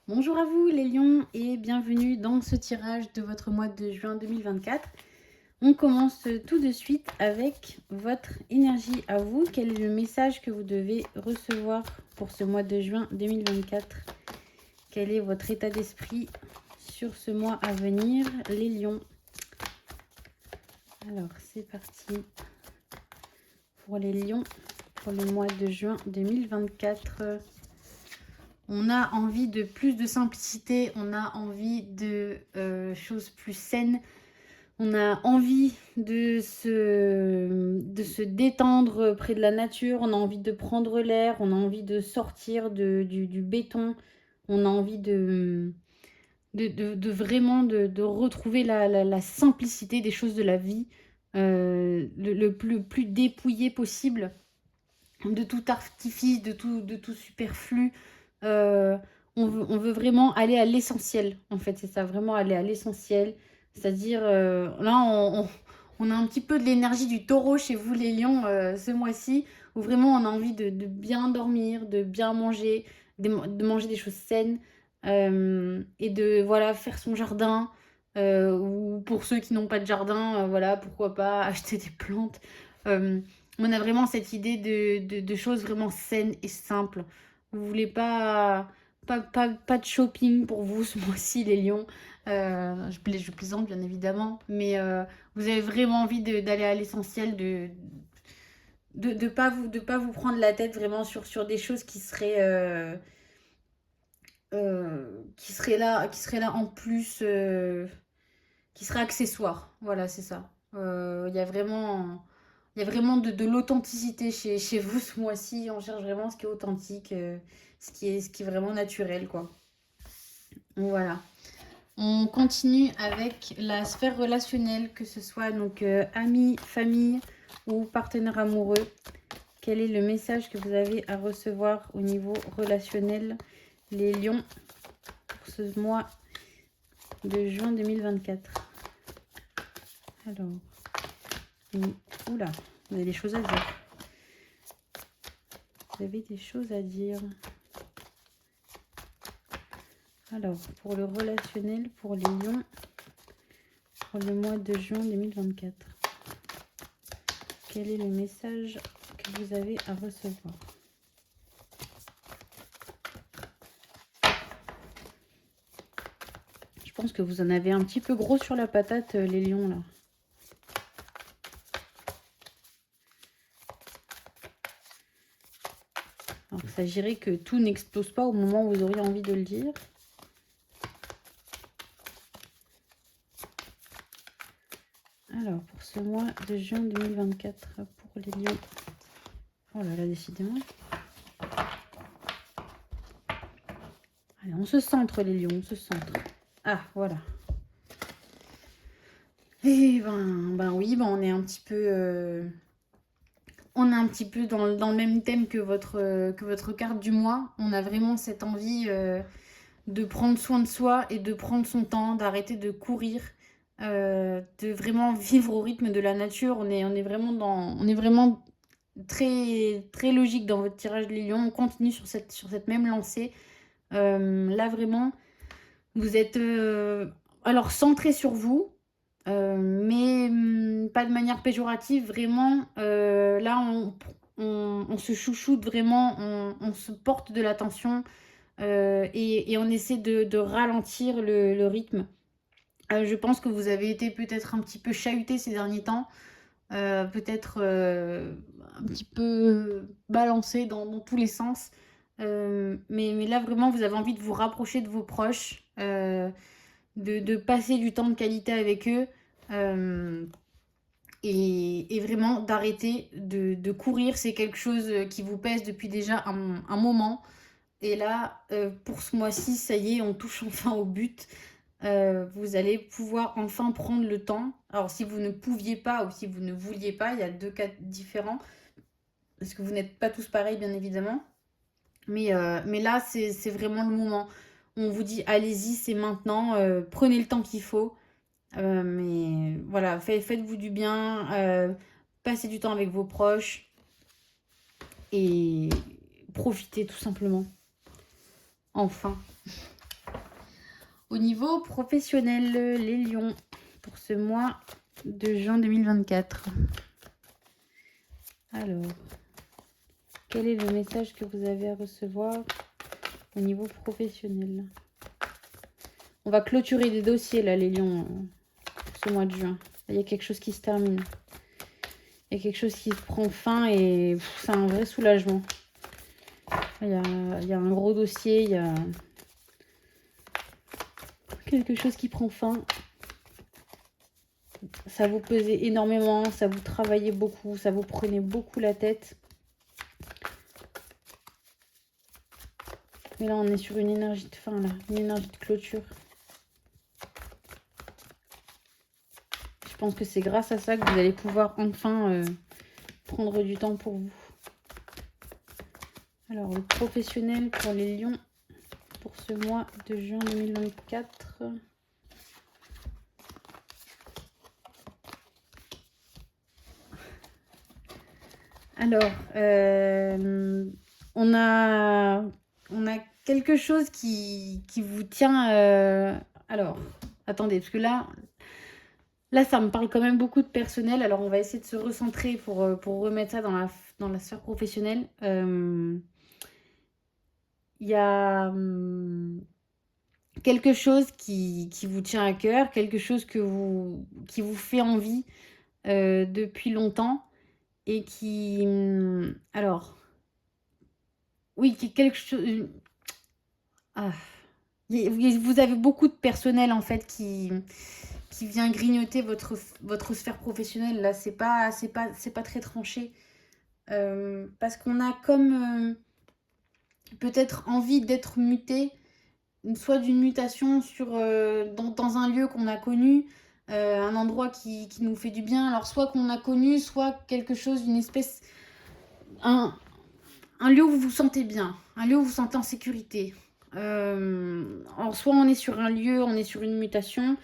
Bonjour à vous les lions et bienvenue dans ce tirage de votre mois de juin 2024. On commence tout de suite avec votre énergie à vous. Quel est le message que vous devez recevoir pour ce mois de juin 2024? Quel est votre état d'esprit sur ce mois à venir, les lions? Alors, c'est parti pour les lions pour le mois de juin 2024. On a envie de plus de simplicité, on a envie de choses plus saines, on a envie de se détendre près de la nature, on a envie de prendre l'air, on a envie de sortir du béton, on a envie de vraiment de retrouver la simplicité des choses de la vie, le plus dépouillé possible de tout artifice, de tout superflu. Euh, on veut vraiment aller à l'essentiel, en fait, c'est ça, vraiment aller à l'essentiel. C'est-à-dire, là, on a un petit peu de l'énergie du taureau chez vous, les lions, ce mois-ci, où vraiment on a envie de bien dormir, de bien manger, de manger des choses saines, et de voilà, faire son jardin. Ou pour ceux qui n'ont pas de jardin, voilà, pourquoi pas acheter des plantes. Euh, on a vraiment cette idée de choses vraiment saines et simples. Vous voulez pas de shopping pour vous ce mois-ci, les lions. Je plaisante, bien évidemment. Mais vous avez vraiment envie d'aller à l'essentiel, de pas vous prendre la tête vraiment sur des choses qui seraient là en plus, qui seraient accessoires. Voilà, c'est ça. Il y a vraiment de l'authenticité chez vous ce mois-ci. On cherche vraiment ce qui est authentique, ce qui est vraiment naturel, quoi. Voilà. On continue avec la sphère relationnelle, que ce soit donc amis, famille ou partenaire amoureux. Quel est le message que vous avez à recevoir au niveau relationnel, les lions, pour ce mois de juin 2024? Alors, oula, vous avez des choses à dire. Vous avez des choses à dire. Alors, pour le relationnel, pour les lions, pour le mois de juin 2024, quel est le message que vous avez à recevoir? Je pense que vous en avez un petit peu gros sur la patate, les lions, là. Alors, il s'agirait que tout n'explose pas au moment où vous auriez envie de le dire. Alors, pour ce mois de juin 2024, pour les lions. Oh là là, décidément. Allez, on se centre, les lions, on se centre. Ah, voilà. Et ben oui, on est un petit peu... on est un petit peu dans le même thème que votre carte du mois. On a vraiment cette envie de prendre soin de soi et de prendre son temps, d'arrêter de courir, de vraiment vivre au rythme de la nature. On est vraiment très, très logique dans votre tirage les lions. On continue sur cette même lancée. Là, vraiment, vous êtes alors centré sur vous, mais pas de manière péjorative. Vraiment, là, on se chouchoute vraiment, on se porte de l'attention, et on essaie de ralentir le rythme. Je pense que vous avez été peut-être un petit peu chahuté ces derniers temps, peut-être un petit peu balancé dans tous les sens. Mais là, vraiment, vous avez envie de vous rapprocher de vos proches, de passer du temps de qualité avec eux, et vraiment d'arrêter de courir. C'est quelque chose qui vous pèse depuis déjà un moment. Et là, pour ce mois-ci, ça y est, on touche enfin au but. Vous allez pouvoir enfin prendre le temps. Alors, si vous ne pouviez pas ou si vous ne vouliez pas, il y a deux cas différents. Parce que vous n'êtes pas tous pareils, bien évidemment. Mais là, c'est vraiment le moment. On vous dit, allez-y, c'est maintenant. Prenez le temps qu'il faut. Mais voilà, faites-vous du bien. Passez du temps avec vos proches. Et profitez tout simplement. Enfin. Au niveau professionnel, les lions, pour ce mois de juin 2024. Alors, quel est le message que vous avez à recevoir au niveau professionnel? On va clôturer des dossiers, là, les lions, pour ce mois de juin. Il y a quelque chose qui se termine. Il y a quelque chose qui prend fin et c'est un vrai soulagement. Il y a un gros dossier, il y a quelque chose qui prend fin. Ça vous pesait énormément, ça vous travaillait beaucoup, ça vous prenait beaucoup la tête. Mais là, on est sur une énergie de fin, là, une énergie de clôture. Je pense que c'est grâce à ça que vous allez pouvoir enfin prendre du temps pour vous. Alors, le professionnel pour les lions pour ce mois de juin 2024. Alors, on a quelque chose qui vous tient... alors, attendez, parce que là, ça me parle quand même beaucoup de personnel. Alors, on va essayer de se recentrer pour remettre ça dans la sphère professionnelle. Il y a quelque chose qui vous tient à cœur, quelque chose qui vous fait envie depuis longtemps et qui... alors, oui, qui est quelque chose... ah, vous avez beaucoup de personnel en fait qui vient grignoter votre sphère professionnelle. Là, c'est pas très tranché. Parce qu'on a comme peut-être envie d'être muté, soit d'une mutation dans un lieu qu'on a connu, un endroit qui nous fait du bien. Alors, soit qu'on a connu, soit quelque chose, une espèce... un lieu où vous vous sentez bien, un lieu où vous vous sentez en sécurité. Alors, soit on est sur un lieu, on est sur une mutation,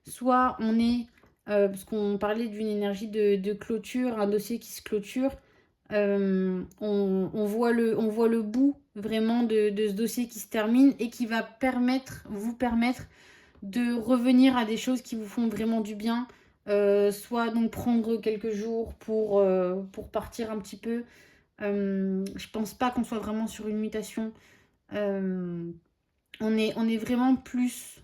soit on est, parce qu'on parlait d'une énergie de clôture, un dossier qui se clôture, on voit le bout vraiment de ce dossier qui se termine et qui va vous permettre de revenir à des choses qui vous font vraiment du bien, soit donc prendre quelques jours pour partir un petit peu. Je pense pas qu'on soit vraiment sur une mutation. On est vraiment plus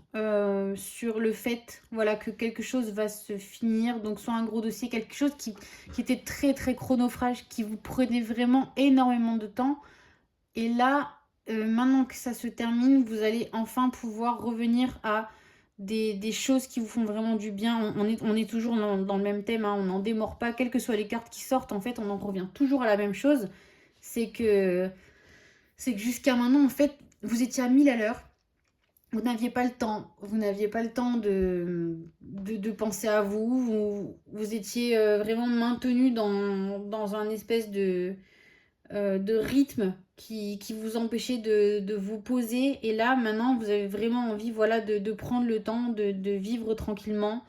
sur le fait, voilà, que quelque chose va se finir. Donc soit un gros dossier, quelque chose qui était très très chronophage, qui vous prenait vraiment énormément de temps. Et là, maintenant que ça se termine, vous allez enfin pouvoir revenir à des choses qui vous font vraiment du bien. On est toujours dans le même thème, hein, on n'en démord pas, quelles que soient les cartes qui sortent, en fait, on en revient toujours à la même chose. C'est que jusqu'à maintenant, en fait, vous étiez à 1000 à l'heure. Vous n'aviez pas le temps. Vous n'aviez pas le temps de penser à vous. Vous étiez vraiment maintenu dans un espèce de rythme qui vous empêchait de vous poser. Et là, maintenant, vous avez vraiment envie, voilà, de prendre le temps de vivre tranquillement.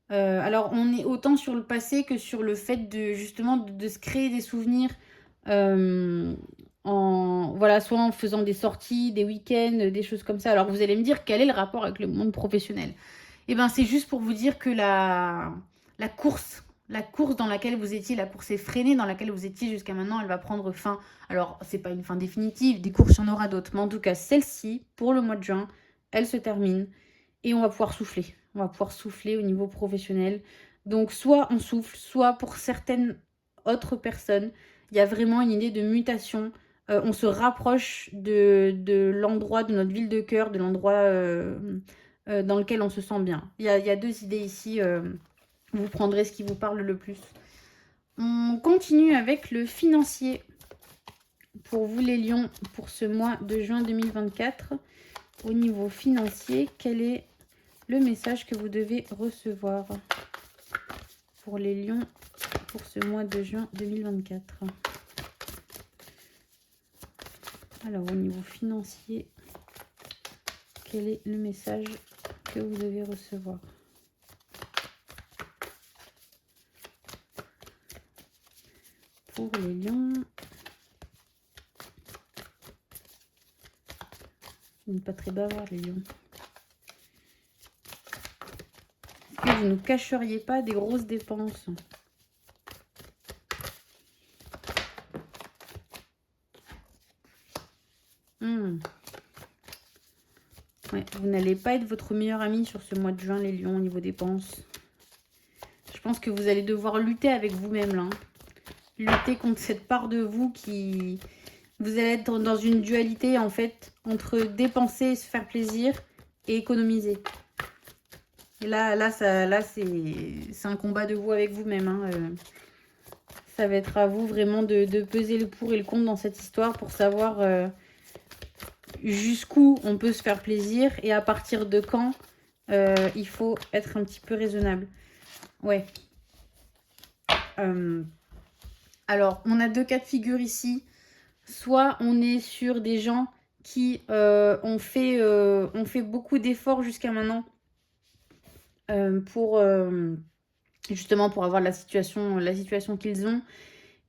Alors, on est autant sur le passé que sur le fait justement de se créer des souvenirs voilà, soit en faisant des sorties, des week-ends, des choses comme ça. Alors, vous allez me dire, quel est le rapport avec le monde professionnel? Eh bien, c'est juste pour vous dire que la course dans laquelle vous étiez, la course effrénée dans laquelle vous étiez jusqu'à maintenant, elle va prendre fin. Alors, c'est pas une fin définitive, des courses, il y en aura d'autres. Mais en tout cas, celle-ci, pour le mois de juin, elle se termine. Et on va pouvoir souffler. On va pouvoir souffler au niveau professionnel. Donc, soit on souffle, soit pour certaines autres personnes, il y a vraiment une idée de mutation. On se rapproche de l'endroit, de notre ville de cœur, de l'endroit dans lequel on se sent bien. Il y a deux idées ici. Vous prendrez ce qui vous parle le plus. On continue avec le financier. Pour vous les lions, pour ce mois de juin 2024, au niveau financier, quel est le message que vous devez recevoir pour les lions pour ce mois de juin 2024? Alors, au niveau financier, quel est le message que vous devez recevoir? Pour les lions, vous n'êtes pas très bavard, les lions. vous ne cacheriez pas des grosses dépenses. Ouais, vous n'allez pas être votre meilleur ami sur ce mois de juin, les lions, au niveau dépenses. Je pense que vous allez devoir lutter avec vous-même, là. Lutter contre cette part de vous qui... Vous allez être dans une dualité, en fait, entre dépenser, se faire plaisir et économiser. Et là c'est un combat de vous avec vous-même. Hein. Ça va être à vous vraiment de peser le pour et le contre dans cette histoire pour savoir jusqu'où on peut se faire plaisir et à partir de quand il faut être un petit peu raisonnable. Ouais. Alors, on a deux cas de figure ici. Soit on est sur des gens qui ont fait beaucoup d'efforts jusqu'à maintenant pour justement pour avoir la situation qu'ils ont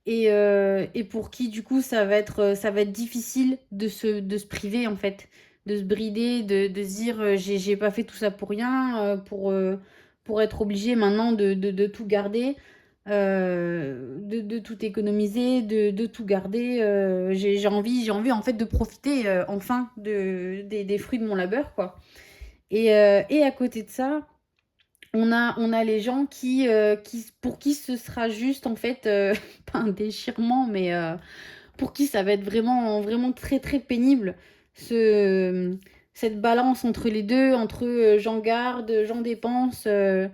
et pour qui du coup ça va être difficile de se priver en fait, de se brider, de se dire j'ai pas fait tout ça pour rien, pour être obligé maintenant de tout garder, de tout économiser, de tout garder. J'ai envie en fait de profiter enfin des fruits de mon labeur quoi. Et à côté de ça, on a les gens pour qui ce sera juste en fait pas un déchirement, mais pour qui ça va être vraiment, vraiment très très pénible cette balance entre les deux, entre j'en garde, j'en dépense. Ça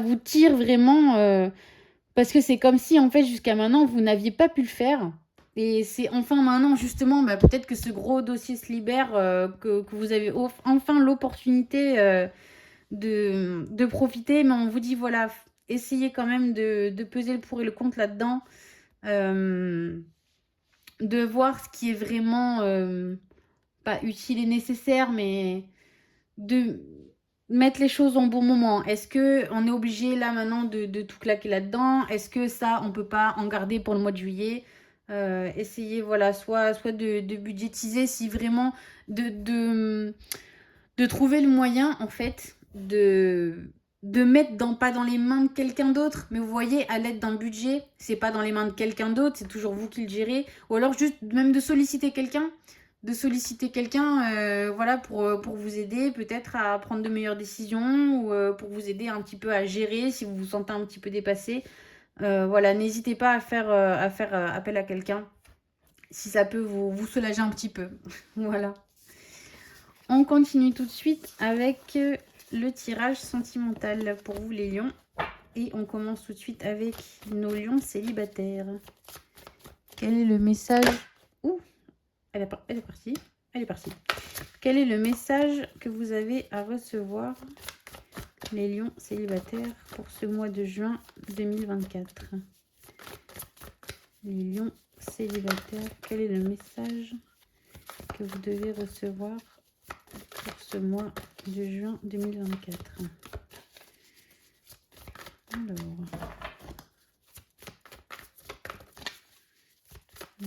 vous tire vraiment parce que c'est comme si en fait jusqu'à maintenant vous n'aviez pas pu le faire. Et c'est enfin maintenant justement, peut-être que ce gros dossier se libère, que vous avez enfin l'opportunité de profiter. Mais on vous dit, voilà, essayez quand même de peser le pour et le contre là-dedans. De voir ce qui est vraiment pas utile et nécessaire, mais de mettre les choses en bon moment. Est-ce qu'on est obligé là maintenant de tout claquer là-dedans? Est-ce que ça, on peut pas en garder pour le mois de juillet? Essayez, voilà, soit de budgétiser, si vraiment de trouver le moyen, en fait, de mettre pas dans les mains de quelqu'un d'autre. Mais vous voyez, à l'aide d'un budget, c'est pas dans les mains de quelqu'un d'autre, c'est toujours vous qui le gérez. Ou alors juste même de solliciter quelqu'un. Voilà, pour vous aider peut-être à prendre de meilleures décisions ou pour vous aider un petit peu à gérer si vous vous sentez un petit peu dépassé. Voilà, n'hésitez pas à faire appel à quelqu'un si ça peut vous soulager un petit peu. Voilà. On continue tout de suite avec le tirage sentimental pour vous les lions. Et on commence tout de suite avec nos lions célibataires. Quel est le message... Ouh, elle est partie. Elle est partie. Quel est le message que vous avez à recevoir, les lions célibataires, pour ce mois de juin 2024? Les lions célibataires, quel est le message que vous devez recevoir pour ce mois de juin 2024? Alors,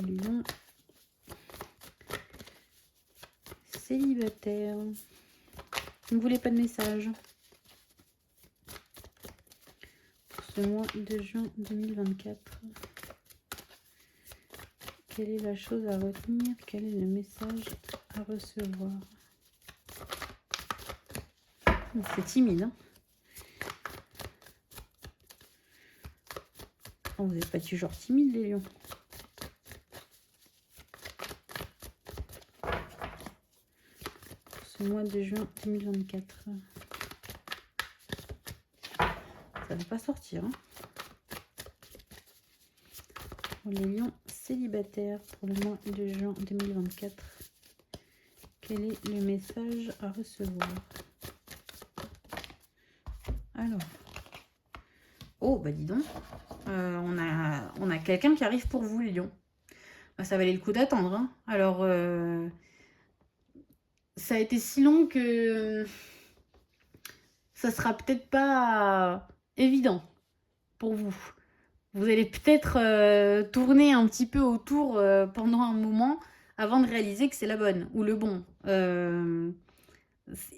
lion célibataire. Vous ne voulez pas de message pour ce mois de juin 2024? Quelle est la chose à retenir? Quel est le message à recevoir? C'est timide, hein? Oh, vous n'êtes pas du genre timide, les lions. Pour ce mois de juin 2024. Ça ne va pas sortir, hein? Pour les lions célibataires, pour le mois de juin 2024, quel est le message à recevoir? Alors, oh, bah dis donc, on a quelqu'un qui arrive pour vous, les lions. Bah, ça valait le coup d'attendre, hein. Alors, ça a été si long que ça sera peut-être pas évident pour vous. Vous allez peut-être tourner un petit peu autour pendant un moment avant de réaliser que c'est la bonne ou le bon.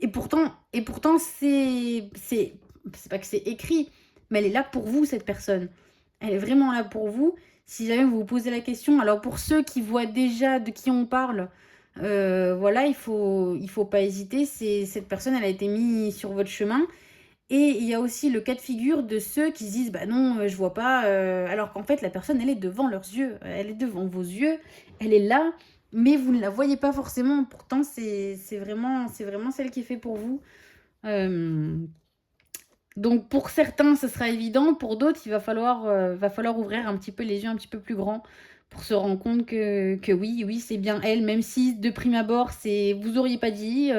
Et pourtant c'est pas que c'est écrit, mais elle est là pour vous, cette personne. Elle est vraiment là pour vous. Si jamais vous vous posez la question, alors pour ceux qui voient déjà de qui on parle, voilà, il faut pas hésiter. Cette personne, elle a été mise sur votre chemin. Et il y a aussi le cas de figure de ceux qui se disent bah non, je vois pas, alors qu'en fait la personne elle est devant leurs yeux, elle est devant vos yeux, elle est là, mais vous ne la voyez pas forcément. Pourtant c'est vraiment celle qui est faite pour vous. Donc pour certains ce sera évident, pour d'autres va falloir ouvrir un petit peu les yeux un petit peu plus grands pour se rendre compte que oui c'est bien elle, même si de prime abord c'est vous auriez pas dit.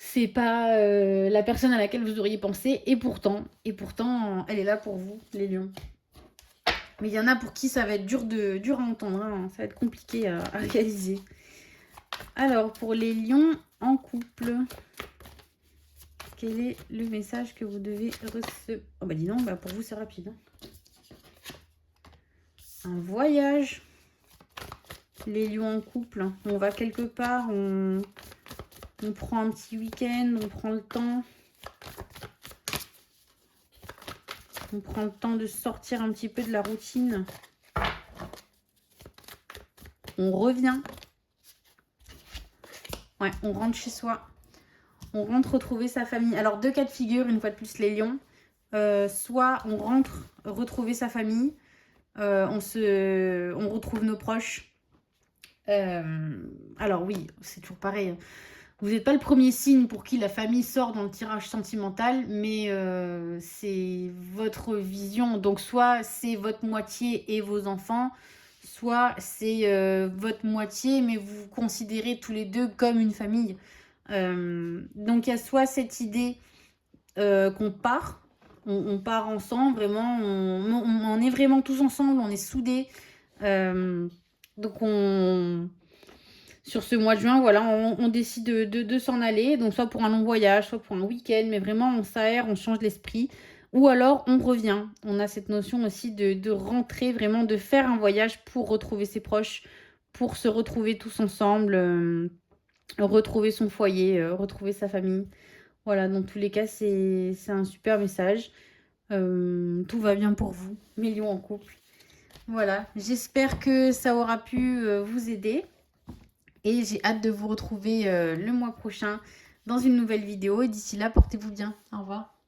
C'est pas la personne à laquelle vous auriez pensé, et pourtant, elle est là pour vous, les lions. Mais il y en a pour qui ça va être dur à entendre, hein. Ça va être compliqué à réaliser. Alors, pour les lions en couple, quel est le message que vous devez recevoir? Oh bah dis donc, bah pour vous c'est rapide. Hein. Un voyage. Les lions en couple, on va quelque part, on prend un petit week-end, on prend le temps. On prend le temps de sortir un petit peu de la routine. On revient. Ouais, on rentre chez soi. On rentre retrouver sa famille. Alors, deux cas de figure, une fois de plus, les lions. Soit on rentre retrouver sa famille. On retrouve nos proches. Alors oui, c'est toujours pareil. Vous n'êtes pas le premier signe pour qui la famille sort dans le tirage sentimental, mais c'est votre vision. Donc soit c'est votre moitié et vos enfants, soit c'est votre moitié, mais vous vous considérez tous les deux comme une famille. Donc il y a soit cette idée qu'on part, on part ensemble, vraiment, on est vraiment tous ensemble, on est soudés. Donc sur ce mois de juin, voilà, on décide de s'en aller. Donc soit pour un long voyage, soit pour un week-end, mais vraiment on s'aère, on change l'esprit. Ou alors on revient. On a cette notion aussi de rentrer, vraiment de faire un voyage pour retrouver ses proches, pour se retrouver tous ensemble, retrouver son foyer, retrouver sa famille. Voilà, dans tous les cas, c'est un super message. Tout va bien pour vous, mes lions en couple. Voilà, j'espère que ça aura pu vous aider. Et j'ai hâte de vous retrouver le mois prochain dans une nouvelle vidéo. Et d'ici là, portez-vous bien. Au revoir.